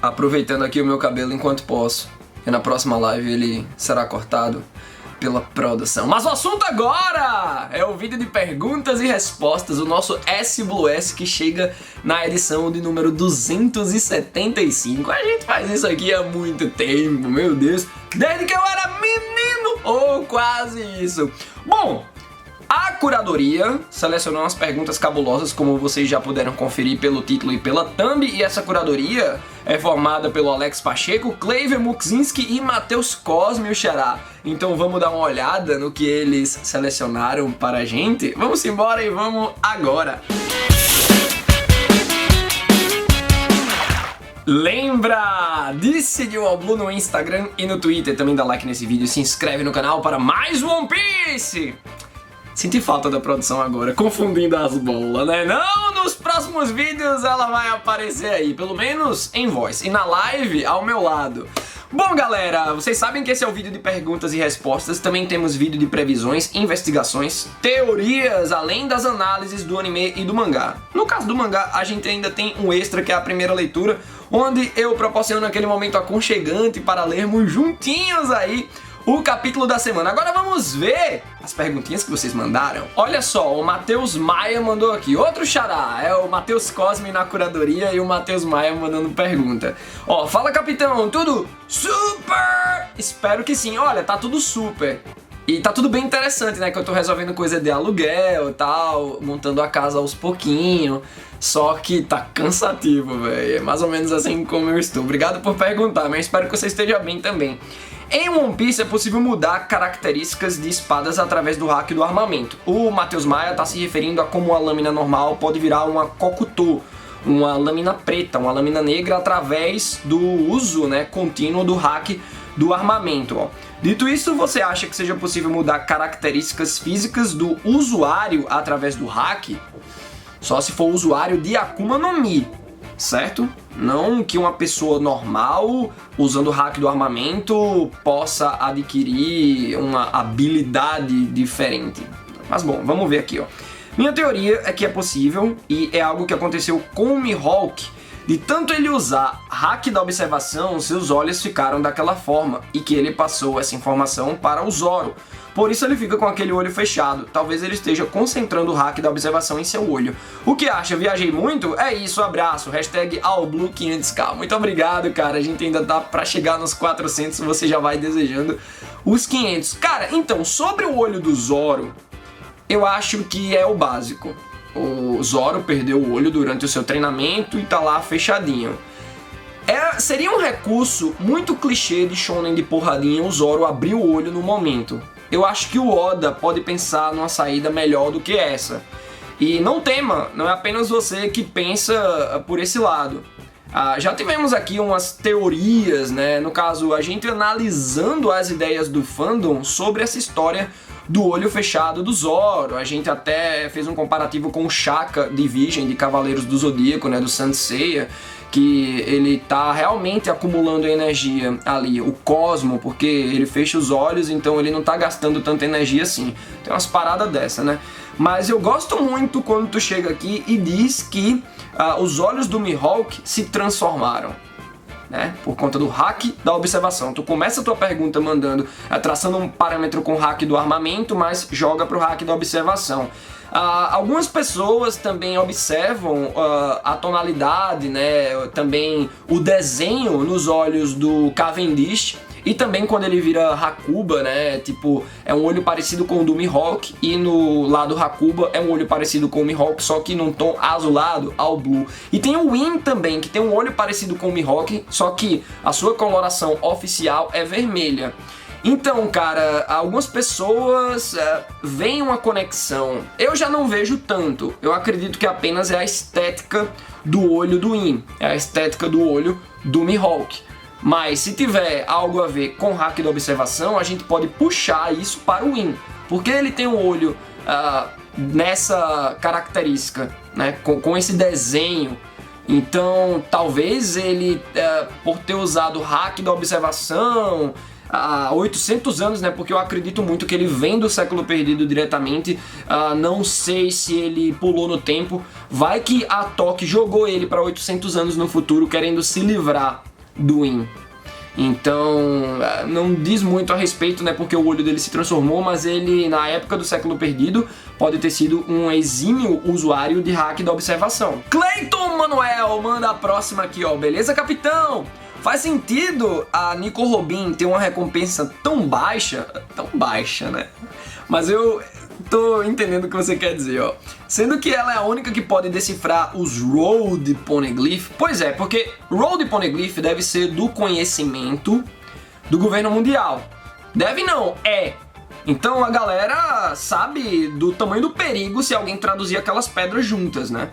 aproveitando aqui o meu cabelo enquanto posso. E na próxima live ele será cortado pela produção. Mas o assunto agora é o vídeo de perguntas e respostas, o nosso SBlues, que chega na edição de número 275. A gente faz isso aqui há muito tempo, meu Deus, desde que eu era menino, ou quase isso. Bom, a curadoria selecionou umas perguntas cabulosas, como vocês já puderam conferir pelo título e pela thumb, e essa curadoria é formada pelo Alex Pacheco, Kleiver Mukzinski e Matheus Cosme, o Xará. Então vamos dar uma olhada no que eles selecionaram para a gente? Vamos embora e vamos agora! Lembra de seguir o Allblue no Instagram e no Twitter, também dá like nesse vídeo e se inscreve no canal para mais One Piece! Senti falta da produção agora, confundindo as bolas, né? Não, nos próximos vídeos ela vai aparecer aí, pelo menos em voz, e na live ao meu lado. Bom, galera, vocês sabem que esse é o vídeo de perguntas e respostas, também temos vídeo de previsões, investigações, teorias, além das análises do anime e do mangá. No caso do mangá, a gente ainda tem um extra, que é a primeira leitura, onde eu proporciono aquele momento aconchegante para lermos juntinhos aí o capítulo da semana. Agora vamos ver as perguntinhas que vocês mandaram. Olha só, o Matheus Maia mandou aqui, outro xará, é o Matheus Cosme na curadoria e o Matheus Maia mandando pergunta. Ó, fala capitão, tudo super? Espero que sim, olha, tá tudo super. E tá tudo bem interessante, né, que eu tô resolvendo coisa de aluguel e tal, montando a casa aos pouquinhos. Só que tá cansativo, velho, é mais ou menos assim como eu estou. Obrigado por perguntar, mas espero que você esteja bem também. Em One Piece é possível mudar características de espadas através do hack do armamento. O Matheus Maia está se referindo a como a lâmina normal pode virar uma Kokuto, uma lâmina preta, uma lâmina negra, através do uso, né, contínuo do hack do armamento. Ó. Dito isso, você acha que seja possível mudar características físicas do usuário através do hack? Só se for usuário de Akuma no Mi, certo? Não que uma pessoa normal, usando o hack do armamento, possa adquirir uma habilidade diferente. Mas bom, vamos ver aqui, ó. Minha teoria é que é possível, e é algo que aconteceu com o Mihawk. De tanto ele usar hack da observação, seus olhos ficaram daquela forma, e que ele passou essa informação para o Zoro. Por isso ele fica com aquele olho fechado. Talvez ele esteja concentrando o hack da observação em seu olho. O que acha? Viajei muito? É isso, abraço. Hashtag Allblue500k. Muito obrigado, cara. A gente ainda tá pra chegar nos 400, você já vai desejando os 500. Cara, então, sobre o olho do Zoro, eu acho que é o básico. O Zoro perdeu o olho durante o seu treinamento e tá lá fechadinho. Seria um recurso muito clichê de shonen de porradinha o Zoro abrir o olho no momento. Eu acho que o Oda pode pensar numa saída melhor do que essa. E não tema, não é apenas você que pensa por esse lado. Já tivemos aqui umas teorias, né? No caso, a gente analisando as ideias do fandom sobre essa história do olho fechado do Zoro. A gente até fez um comparativo com o Shaka de Virgem de Cavaleiros do Zodíaco, né? Do Saint Seiya, que ele tá realmente acumulando energia ali, o Cosmo, porque ele fecha os olhos, então ele não tá gastando tanta energia assim. Tem umas paradas dessa, né? Mas eu gosto muito quando tu chega aqui e diz que os olhos do Mihawk se transformaram, né? Por conta do hack da observação. Tu começa a tua pergunta mandando, traçando um parâmetro com o hack do armamento, mas joga pro hack da observação. Algumas pessoas também observam a tonalidade, né, também o desenho nos olhos do Cavendish, e também quando ele vira Hakuba, né, tipo, é um olho parecido com o do Mihawk, e no lado Hakuba é um olho parecido com o Mihawk, só que num tom azulado, ao blue. E tem o Win também, que tem um olho parecido com o Mihawk, só que a sua coloração oficial é vermelha. Então, cara, algumas pessoas veem uma conexão. Eu já não vejo tanto. Eu acredito que apenas é a estética do olho do In. É a estética do olho do Mihawk. Mas se tiver algo a ver com o hack da observação, a gente pode puxar isso para o In. Porque ele tem um olho nessa característica, né? Com esse desenho. Então, talvez ele, por ter usado o hack da observação há 800 anos, né, porque eu acredito muito que ele vem do século perdido diretamente, não sei se ele pulou no tempo, vai que a Toque jogou ele para 800 anos no futuro, querendo se livrar do In. Então, não diz muito a respeito, né, porque o olho dele se transformou, mas ele, na época do Século Perdido, pode ter sido um exímio usuário de hack da observação. Clayton Manuel manda a próxima aqui, ó. Beleza, capitão? Faz sentido a Nico Robin ter uma recompensa tão baixa, né? Mas eu tô entendendo o que você quer dizer, ó. Sendo que ela é a única que pode decifrar os Road Poneglyph. Pois é, porque Road Poneglyph deve ser do conhecimento do governo mundial. Deve não, é. Então a galera sabe do tamanho do perigo se alguém traduzir aquelas pedras juntas, né?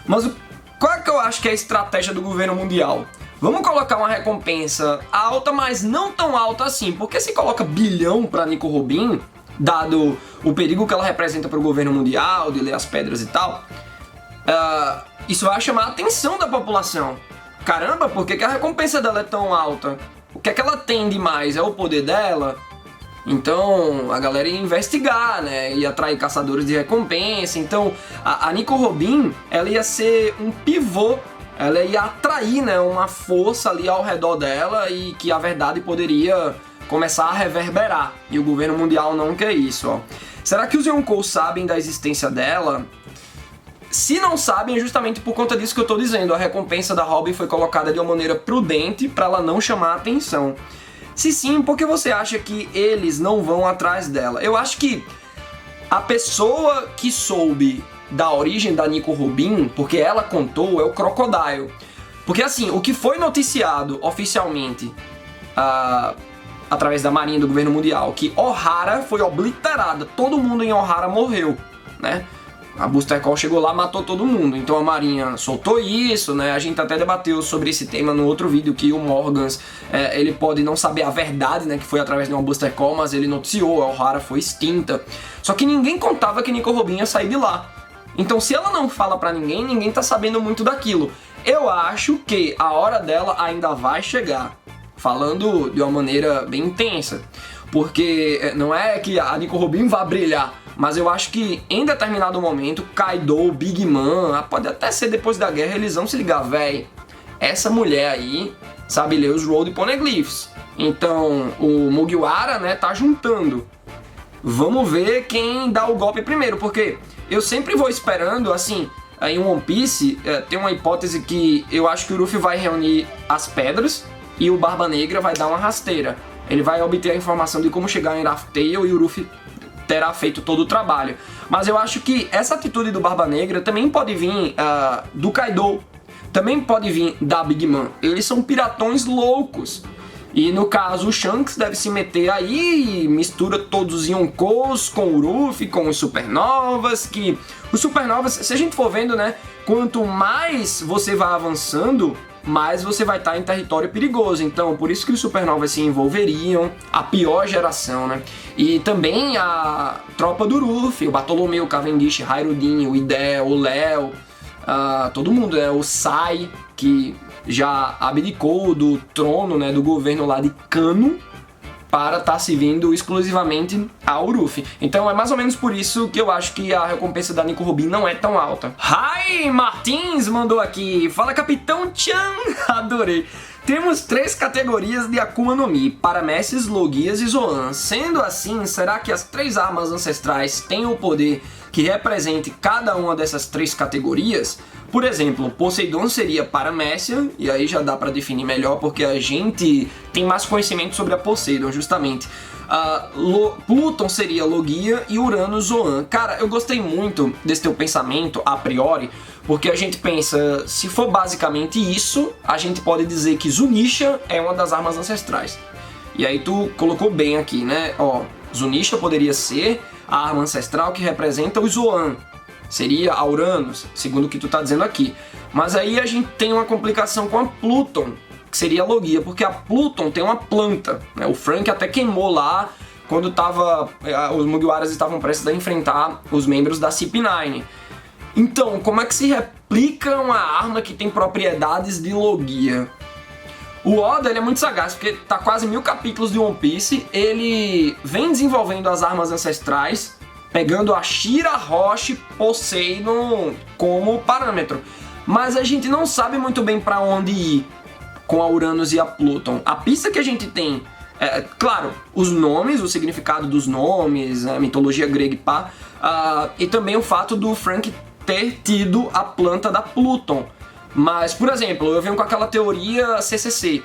Mas qual é que eu acho que é a estratégia do governo mundial? Vamos colocar uma recompensa alta, mas não tão alta assim. Porque se coloca bilhão pra Nico Robin, dado o perigo que ela representa para o governo mundial, de ler as pedras e tal, isso vai chamar a atenção da população. Caramba, por que a recompensa dela é tão alta? O que é que ela tem de mais? É o poder dela? Então a galera ia investigar, né? Ia atrair caçadores de recompensa. Então a Nico Robin, ela ia ser um pivô. Ela ia atrair, né, uma força ali ao redor dela e que a verdade poderia começar a reverberar. E o governo mundial não quer isso, ó. Será que os Yonkou sabem da existência dela? Se não sabem, é justamente por conta disso que eu tô dizendo. A recompensa da Robin foi colocada de uma maneira prudente para ela não chamar a atenção. Se sim, por que você acha que eles não vão atrás dela? Eu acho que a pessoa que soube da origem da Nico Robin, porque ela contou, é o Crocodile. Porque assim, o que foi noticiado oficialmente através da marinha do governo mundial, que Ohara foi obliterada, todo mundo em Ohara morreu, né? A Booster Call chegou lá, matou todo mundo, então a marinha soltou isso, né? A gente até debateu sobre esse tema no outro vídeo, que o Morgans, ele pode não saber a verdade, né? Que foi através de uma Booster Call, mas ele noticiou, a Ohara foi extinta. Só que ninguém contava que Nico Robin ia sair de lá. Então se ela não fala pra ninguém, ninguém tá sabendo muito daquilo. Eu acho que a hora dela ainda vai chegar, falando de uma maneira bem intensa. Porque não é que a Nico Robin vai brilhar, mas eu acho que em determinado momento, Kaido, Big Mom, pode até ser depois da guerra, eles vão se ligar, véi, essa mulher aí sabe ler os Road Poneglyphs. Então o Mugiwara, né, tá juntando. Vamos ver quem dá o golpe primeiro, porque eu sempre vou esperando, assim, em One Piece, tem uma hipótese que eu acho que o Luffy vai reunir as pedras e o Barba Negra vai dar uma rasteira. Ele vai obter a informação de como chegar em Laugh Tale e o Luffy terá feito todo o trabalho. Mas eu acho que essa atitude do Barba Negra também pode vir do Kaido, também pode vir da Big Mom. Eles são piratões loucos. E no caso o Shanks deve se meter aí, mistura todos os Yonkous com o Luffy, com os Supernovas, que os Supernovas, se a gente for vendo, né, quanto mais você vai avançando, mais você vai estar em território perigoso. Então, por isso que os Supernovas se envolveriam, a pior geração, né? E também a tropa do Luffy, o Bartolomeu, o Cavendish, Harudin, o Idel, o Léo, todo mundo, né? O Sai, que já abdicou do trono, né, do governo lá de Kano para estar servindo exclusivamente ao Luffy. Então é mais ou menos por isso que eu acho que a recompensa da Nico Robin não é tão alta. Rai Martins mandou aqui: fala Capitão Chan, adorei. Temos 3 categorias de Akuma no Mi, Paramécias, Logias e Zoan. Sendo assim, será que as 3 armas ancestrais têm o poder que represente cada uma dessas 3 categorias? Por exemplo, Poseidon seria Paramécia, e aí já dá pra definir melhor porque a gente tem mais conhecimento sobre a Poseidon, justamente. Pluton seria Logia e Urano Zoan. Cara, eu gostei muito desse teu pensamento a priori, porque a gente pensa, se for basicamente isso, a gente pode dizer que Zunisha é uma das armas ancestrais. E aí tu colocou bem aqui, né? Ó, Zunisha poderia ser a arma ancestral que representa o Zoan. Seria a Uranus, segundo o que tu tá dizendo aqui. Mas aí a gente tem uma complicação com a Pluton, que seria a Logia, porque a Pluton tem uma planta, né? O Frank até queimou lá quando os Mugiwaras estavam prestes a enfrentar os membros da CP9. Então, como é que se replica uma arma que tem propriedades de Logia? O Oda, ele é muito sagaz, porque tá quase 1000 capítulos de One Piece, ele vem desenvolvendo as armas ancestrais, pegando a Shira, Roche, Poseidon como parâmetro. Mas a gente não sabe muito bem para onde ir. com a Uranus e a Pluton. A pista que a gente tem, claro, os nomes, o significado dos nomes, a mitologia grega e pá, e também o fato do Frank ter tido a planta da Pluton. Mas, por exemplo, eu venho com aquela teoria CCC,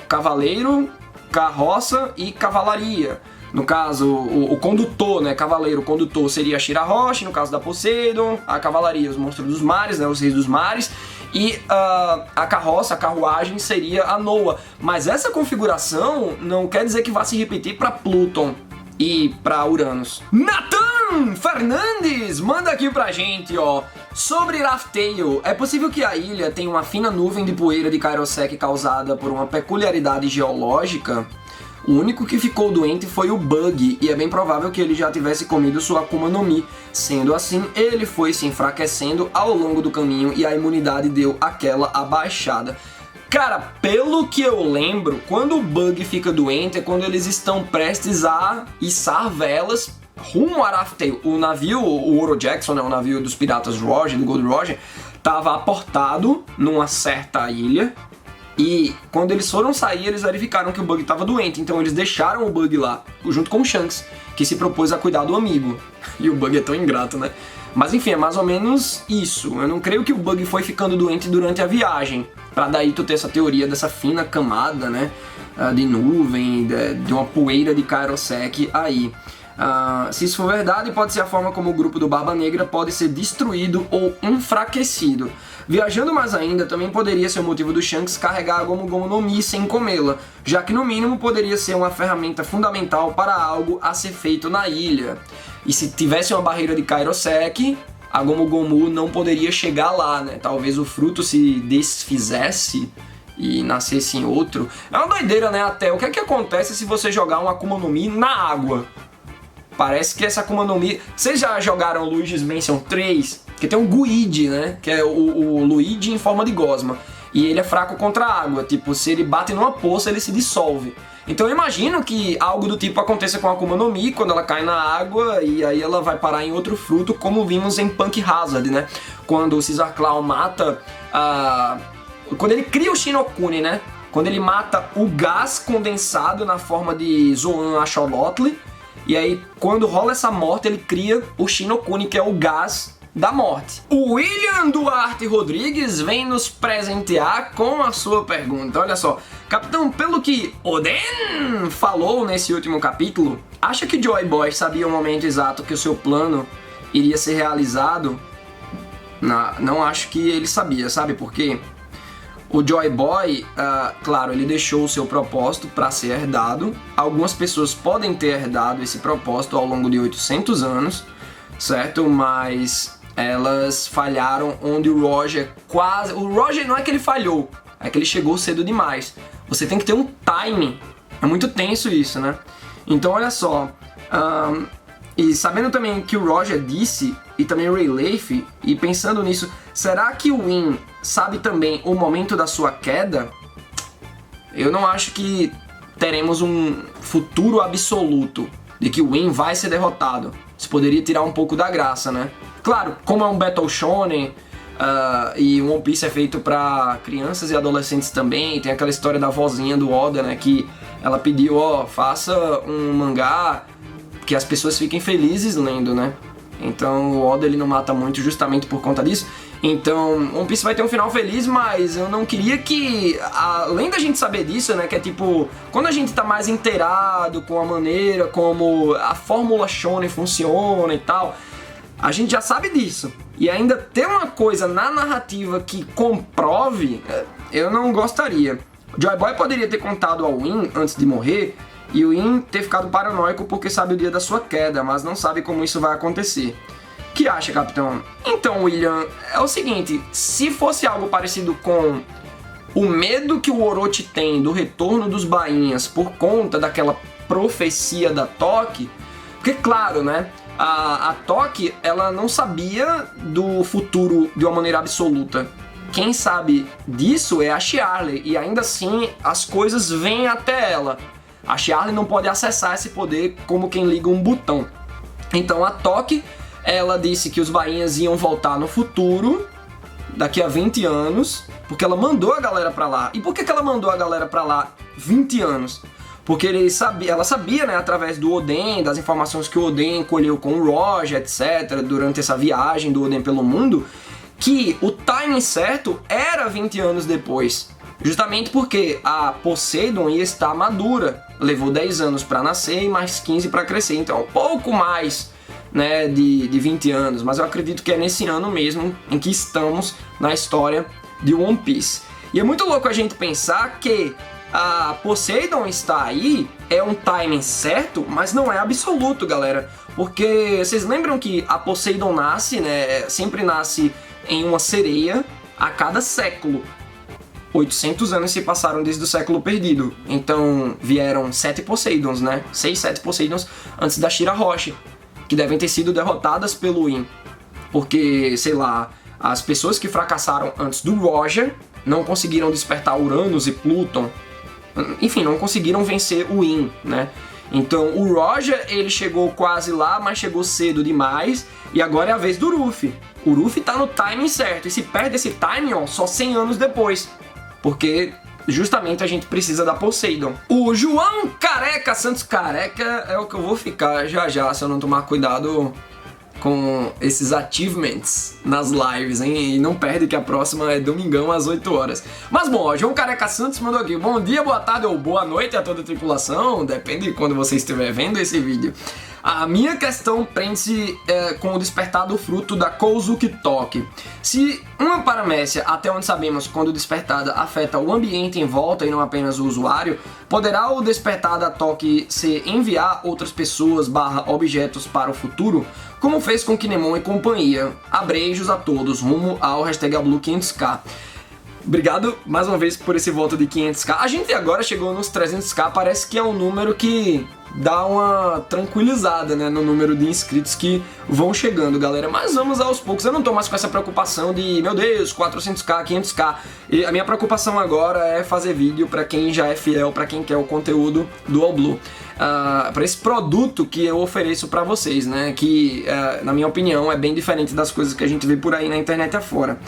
cavaleiro, carroça e cavalaria. No caso, o condutor, né, cavaleiro, o condutor seria a Shirahoshi, no caso da Poseidon, a cavalaria, os monstros dos mares, né, os reis dos mares, e a carroça, a carruagem, seria a Noa. Mas essa configuração não quer dizer que vá se repetir para Pluton e para Uranus. Nathan Fernandes manda aqui pra gente, ó. Sobre Raftail, é possível que a ilha tenha uma fina nuvem de poeira de Kairosek causada por uma peculiaridade geológica? O único que ficou doente foi o Bug, e é bem provável que ele já tivesse comido sua Akuma no Mi. Sendo assim, ele foi se enfraquecendo ao longo do caminho e a imunidade deu aquela abaixada. Cara, pelo que eu lembro, quando o Bug fica doente é quando eles estão prestes a içar velas rumo a Raftail. O navio, o Oro Jackson, né, o navio dos piratas Roger, do Gold Roger, estava aportado numa certa ilha. E quando eles foram sair, eles verificaram que o Bug estava doente, então eles deixaram o Bug lá, junto com o Shanks, que se propôs a cuidar do amigo. E o Bug é tão ingrato, né? Mas enfim, é mais ou menos isso. Eu não creio que o Bug foi ficando doente durante a viagem, pra daí tu ter essa teoria dessa fina camada, né, de nuvem, de uma poeira de Kairosek aí. Se isso for verdade, pode ser a forma como o grupo do Barba Negra pode ser destruído ou enfraquecido. Viajando mais ainda, também poderia ser o motivo do Shanks carregar a Gomu Gomu no Mi sem comê-la, já que no mínimo poderia ser uma ferramenta fundamental para algo a ser feito na ilha. E se tivesse uma barreira de Kairosek, a Gomu Gomu não poderia chegar lá, né? Talvez o fruto se desfizesse e nascesse em outro. É uma doideira, né? Até o que é que acontece se você jogar uma Akuma no Mi na água? Parece que essa Akuma no Mi... Vocês já jogaram Luigi's Mansion 3? Que tem um Guide, né? Que é o Luigi em forma de gosma. E ele é fraco contra a água. Tipo, se ele bate numa poça, ele se dissolve. Então eu imagino que algo do tipo aconteça com a Akuma no Mi quando ela cai na água e aí ela vai parar em outro fruto, como vimos em Punk Hazard, né? Quando o Caesar Claw mata quando ele cria o Shinokuni, né? Quando ele mata o gás condensado na forma de Zoan Axolotl. E aí, quando rola essa morte, ele cria o Shinokuni, que é o gás da morte. O William Duarte Rodrigues vem nos presentear com a sua pergunta. Olha só, capitão, pelo que Oden falou nesse último capítulo, acha que Joy Boy sabia o momento exato que o seu plano iria ser realizado? Não acho que ele sabia, sabe por quê? O Joy Boy, claro, ele deixou o seu propósito para ser herdado. Algumas pessoas podem ter herdado esse propósito ao longo de 800 anos, certo? Mas elas falharam onde o Roger quase... O Roger não é que ele falhou, é que ele chegou cedo demais. Você tem que ter um timing. É muito tenso isso, né? Então, olha só. E sabendo também que o Roger disse, e também o Rayleigh, e pensando nisso, será que o Win sabe também o momento da sua queda? Eu não acho que teremos um futuro absoluto de que o Win vai ser derrotado. Isso poderia tirar um pouco da graça, né? Claro, como é um Battle Shonen, e o One Piece é feito pra crianças e adolescentes também, tem aquela história da vozinha do Oda, né, que ela pediu, faça um mangá que as pessoas fiquem felizes lendo, né? Então o Oda ele não mata muito justamente por conta disso. Então One Piece vai ter um final feliz, mas eu não queria que, além da gente saber disso, né, que é tipo, quando a gente tá mais inteirado com a maneira como a fórmula shonen funciona e tal, a gente já sabe disso. E ainda ter uma coisa na narrativa que comprove, eu não gostaria. Joy Boy poderia ter contado ao Win antes de morrer, e o Win ter ficado paranoico porque sabe o dia da sua queda, mas não sabe como isso vai acontecer. O que acha, capitão? Então, William, é o seguinte, se fosse algo parecido com o medo que o Orochi tem do retorno dos bainhas por conta daquela profecia da Toki, porque claro, né, a Toki, ela não sabia do futuro de uma maneira absoluta. Quem sabe disso é a Charlie, e ainda assim as coisas vêm até ela. A Charlie não pode acessar esse poder como quem liga um botão. Então a Toki, ela disse que os bainhas iam voltar no futuro, daqui a 20 anos, porque ela mandou a galera pra lá. E por que ela mandou a galera pra lá 20 anos? Porque ela sabia, né, através do Oden, das informações que o Oden colheu com o Roger, etc., durante essa viagem do Oden pelo mundo, que o timing certo era 20 anos depois. Justamente porque a Poseidon ia estar madura. Levou 10 anos para nascer e mais 15 para crescer. Então é um pouco mais, né, de 20 anos. Mas eu acredito que é nesse ano mesmo em que estamos na história de One Piece. E é muito louco a gente pensar que a Poseidon está aí, é um timing certo, mas não é absoluto, galera. Porque vocês lembram que a Poseidon nasce, né, sempre nasce em uma sereia a cada século. 800 anos se passaram desde o século perdido. Então vieram 7 Poseidons, né? 6, 7 Poseidons antes da Shirahoshi, que devem ter sido derrotadas pelo In. Porque, sei lá, as pessoas que fracassaram antes do Roger não conseguiram despertar Uranus e Pluton. Enfim, não conseguiram vencer o In, né? Então o Roger, ele chegou quase lá, mas chegou cedo demais. E agora é a vez do Ruffy. O Ruffy tá no timing certo. E se perde esse timing, ó, só 100 anos depois. Porque justamente a gente precisa da Poseidon. O João Careca Santos Careca é o que eu vou ficar já se eu não tomar cuidado com esses achievements nas lives, hein? E não perde que a próxima é domingão às 8 horas. Mas bom, ó, João Careca Santos mandou aqui: bom dia, boa tarde ou boa noite a toda a tripulação, depende de quando você estiver vendo esse vídeo. A minha questão prende-se com o despertar do fruto da Kozuki Toki. Se uma paramécia, até onde sabemos, quando despertada, afeta o ambiente em volta e não apenas o usuário, poderá o despertar da Toki se enviar outras pessoas / objetos para o futuro, como fez com Kinemon e companhia? Abreijos a todos, rumo ao #Blue500k. Obrigado mais uma vez por esse voto de 500k. A gente agora chegou nos 300k, parece que é um número que dá uma tranquilizada, né, no número de inscritos que vão chegando, galera. Mas vamos aos poucos. Eu não tô mais com essa preocupação de, meu Deus, 400k, 500k. E a minha preocupação agora é fazer vídeo pra quem já é fiel, pra quem quer o conteúdo do All Blue. Para esse produto que eu ofereço pra vocês, né, que na minha opinião é bem diferente das coisas que a gente vê por aí na internet afora.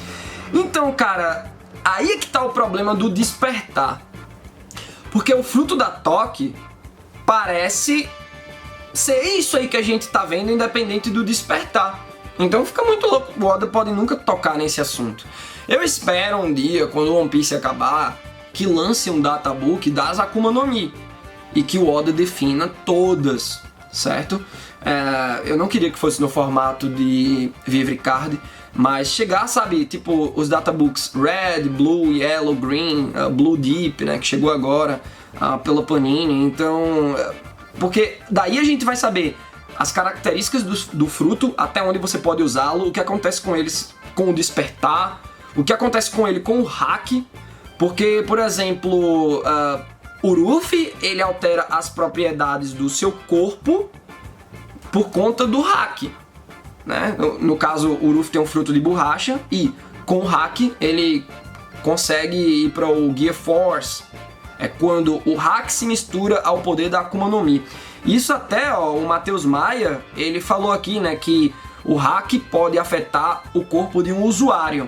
Então, cara, aí é que tá o problema do despertar. Porque o fruto da Toki parece ser isso aí que a gente tá vendo, independente do despertar. Então fica muito louco, o Oda pode nunca tocar nesse assunto. Eu espero um dia, quando o One Piece acabar, que lance um databook das Akuma no Mi e que o Oda defina todas, certo? Eu não queria que fosse no formato de Vivre Card, mas chegar, sabe, tipo os databooks Red, Blue, Yellow, Green, Blue Deep, né, que chegou agora pela Panini. Então, porque daí a gente vai saber as características do fruto, até onde você pode usá-lo, o que acontece com eles com o despertar, o que acontece com ele com o hack, porque, por exemplo, o Ruffy, ele altera as propriedades do seu corpo por conta do hack, né? No caso, o Ruffy tem um fruto de borracha e com o hack ele consegue ir para o Gear Force. É quando o hack se mistura ao poder da Akuma no Mi. Isso até, ó, o Matheus Maia, ele falou aqui, né, que o hack pode afetar o corpo de um usuário.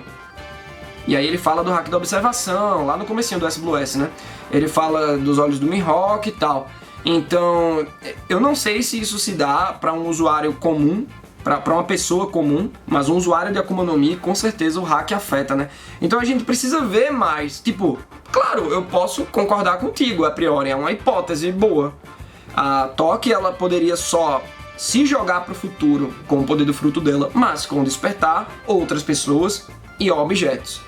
E aí ele fala do hack da observação, lá no comecinho do SBlues, né? Ele fala dos olhos do Mihawk e tal. Então, eu não sei se isso se dá para um usuário comum, para uma pessoa comum, mas um usuário de Akuma no Mi, com certeza o hack afeta, né? Então a gente precisa ver mais. Tipo, claro, eu posso concordar contigo, a priori, é uma hipótese boa. A Toki, ela poderia só se jogar pro futuro com o poder do fruto dela, mas com despertar outras pessoas e objetos.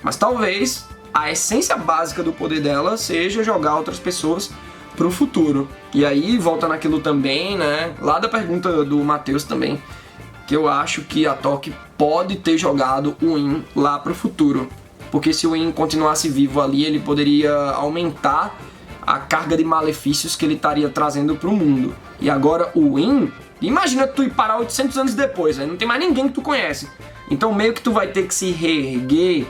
Mas talvez a essência básica do poder dela seja jogar outras pessoas pro futuro. E aí volta naquilo também, né, lá da pergunta do Matheus também, que eu acho que a Toki pode ter jogado o In lá pro futuro. Porque se o In continuasse vivo ali, ele poderia aumentar a carga de malefícios que ele estaria trazendo pro mundo. E agora o In, imagina tu ir parar 800 anos depois, né? Não tem mais ninguém que tu conhece. Então meio que tu vai ter que se reerguer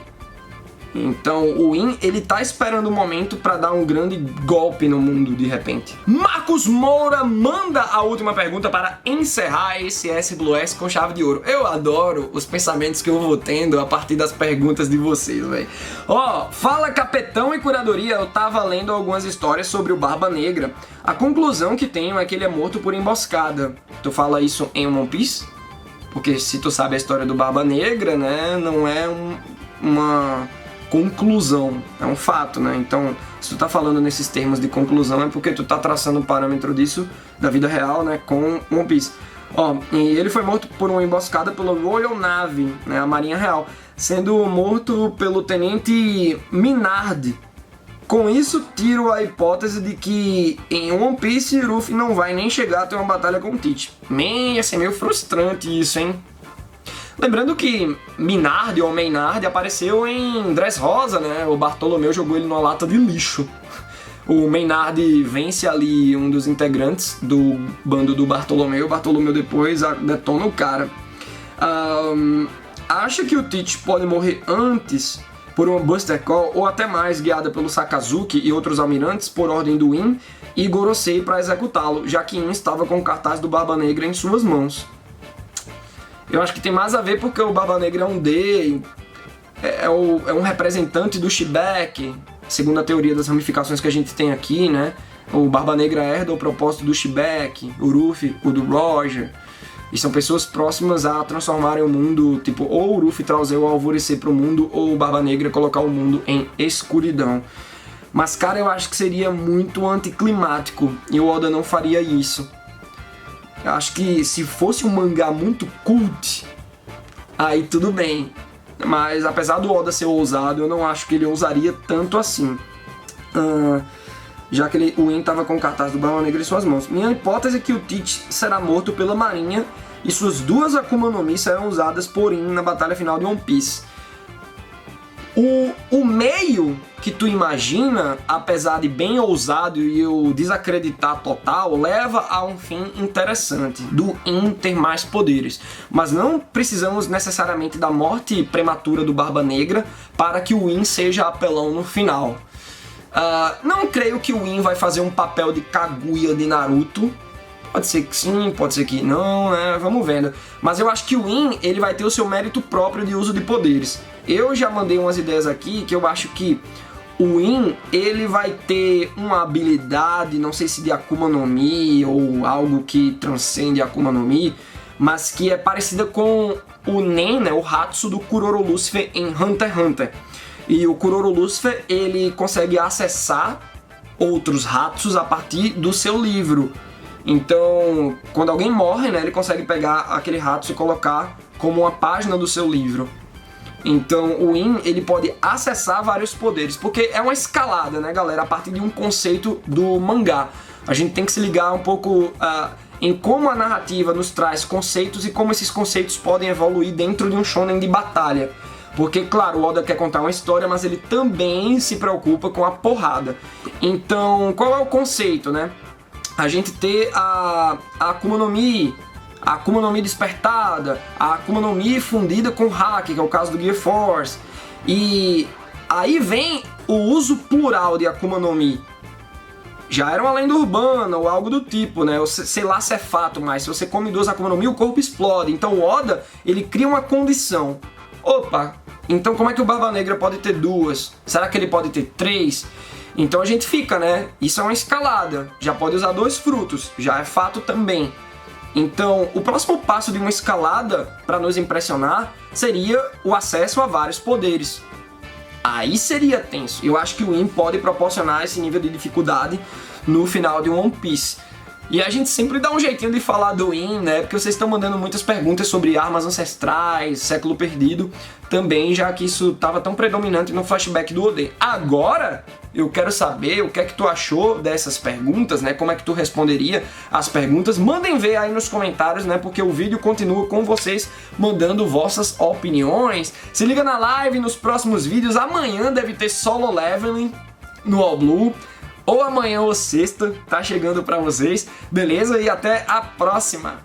Então o Win, ele tá esperando o momento pra dar um grande golpe no mundo de repente. Marcos Moura manda a última pergunta para encerrar esse SWS com chave de ouro. Eu adoro os pensamentos que eu vou tendo a partir das perguntas de vocês, velho. Ó, fala capitão e curadoria, eu tava lendo algumas histórias sobre o Barba Negra. A conclusão que tenho é que ele é morto por emboscada. Tu fala isso em One Piece? Porque se tu sabe a história do Barba Negra, né, não é uma conclusão, é um fato, né? Então, se tu tá falando nesses termos de conclusão é porque tu tá traçando um parâmetro disso da vida real, né, com One Piece. Ó, e ele foi morto por uma emboscada pela Royal Navy, né, a Marinha Real, sendo morto pelo Tenente Minard. Com isso, tiro a hipótese de que em One Piece, Luffy não vai nem chegar a ter uma batalha com o Tite. Ia ser meio frustrante isso, hein? Lembrando que Minard ou Maynard apareceu em Dressrosa, né? O Bartolomeu jogou ele numa lata de lixo. O Maynard vence ali um dos integrantes do bando do Bartolomeu. O Bartolomeu depois detona o cara. Acha que o Tite pode morrer antes por uma Buster Call ou até mais, guiada pelo Sakazuki e outros almirantes por ordem do In e Gorosei para executá-lo, já que In estava com o cartaz do Barba Negra em suas mãos. Eu acho que tem mais a ver porque o Barba Negra é um D, é um representante do Shibeki, segundo a teoria das ramificações que a gente tem aqui, né? O Barba Negra herda o propósito do Shibeki, o Luffy, o do Roger. E são pessoas próximas a transformarem o mundo, tipo, ou o Luffy trazer o alvorecer pro mundo, ou o Barba Negra colocar o mundo em escuridão. Mas, cara, eu acho que seria muito anticlimático, e o Oda não faria isso. Eu acho que se fosse um mangá muito cult, aí tudo bem. Mas, apesar do Oda ser ousado, eu não acho que ele ousaria tanto assim. Já que o In estava com o cartaz do Barba Negra em suas mãos. Minha hipótese é que o Tite será morto pela Marinha e suas duas Akuma no Mi serão usadas por In na batalha final de One Piece. O meio que tu imagina, apesar de bem ousado e o desacreditar total, leva a um fim interessante, do In ter mais poderes. Mas não precisamos necessariamente da morte prematura do Barba Negra para que o In seja apelão no final. Não creio que o In vai fazer um papel de Kaguya de Naruto. Pode ser que sim, pode ser que não, né? Vamos vendo. Mas eu acho que o In, ele vai ter o seu mérito próprio de uso de poderes. Eu já mandei umas ideias aqui que eu acho que o In, ele vai ter uma habilidade, não sei se de Akuma no Mi ou algo que transcende Akuma no Mi, mas que é parecida com o Nen, né? O Hatsu do Kuroro Lucifer em Hunter x Hunter. E o Kuroro Lucifer, ele consegue acessar outros Hatsus a partir do seu livro. Então, quando alguém morre, né, ele consegue pegar aquele Hatsu e colocar como uma página do seu livro. Então, o In, ele pode acessar vários poderes, porque é uma escalada, né, galera, a partir de um conceito do mangá. A gente tem que se ligar um pouco em como a narrativa nos traz conceitos e como esses conceitos podem evoluir dentro de um shonen de batalha. Porque, claro, o Oda quer contar uma história, mas ele também se preocupa com a porrada. Então, qual é o conceito, né? A gente ter a Akuma no Mi despertada, a Akuma no Mi fundida com hack, que é o caso do Gear Force. E aí vem o uso plural de Akuma no Mi. Já era uma lenda urbana ou algo do tipo, né? Eu sei lá se é fato, mas se você come duas Akuma no Mi, o corpo explode. Então o Oda, ele cria uma condição. Opa, então como é que o Barba Negra pode ter duas? Será que ele pode ter três? Então a gente fica, né? Isso é uma escalada. Já pode usar dois frutos, já é fato também. Então, o próximo passo de uma escalada, para nos impressionar, seria o acesso a vários poderes. Aí seria tenso. Eu acho que o In pode proporcionar esse nível de dificuldade no final de One Piece. E a gente sempre dá um jeitinho de falar do In, né? Porque vocês estão mandando muitas perguntas sobre armas ancestrais, século perdido, também, já que isso estava tão predominante no flashback do Oden. Agora, eu quero saber o que é que tu achou dessas perguntas, né? Como é que tu responderia as perguntas? Mandem ver aí nos comentários, né? Porque o vídeo continua com vocês mandando vossas opiniões. Se liga na live, nos próximos vídeos. Amanhã deve ter solo leveling no All Blue. Ou amanhã ou sexta, tá chegando pra vocês, beleza? E até a próxima!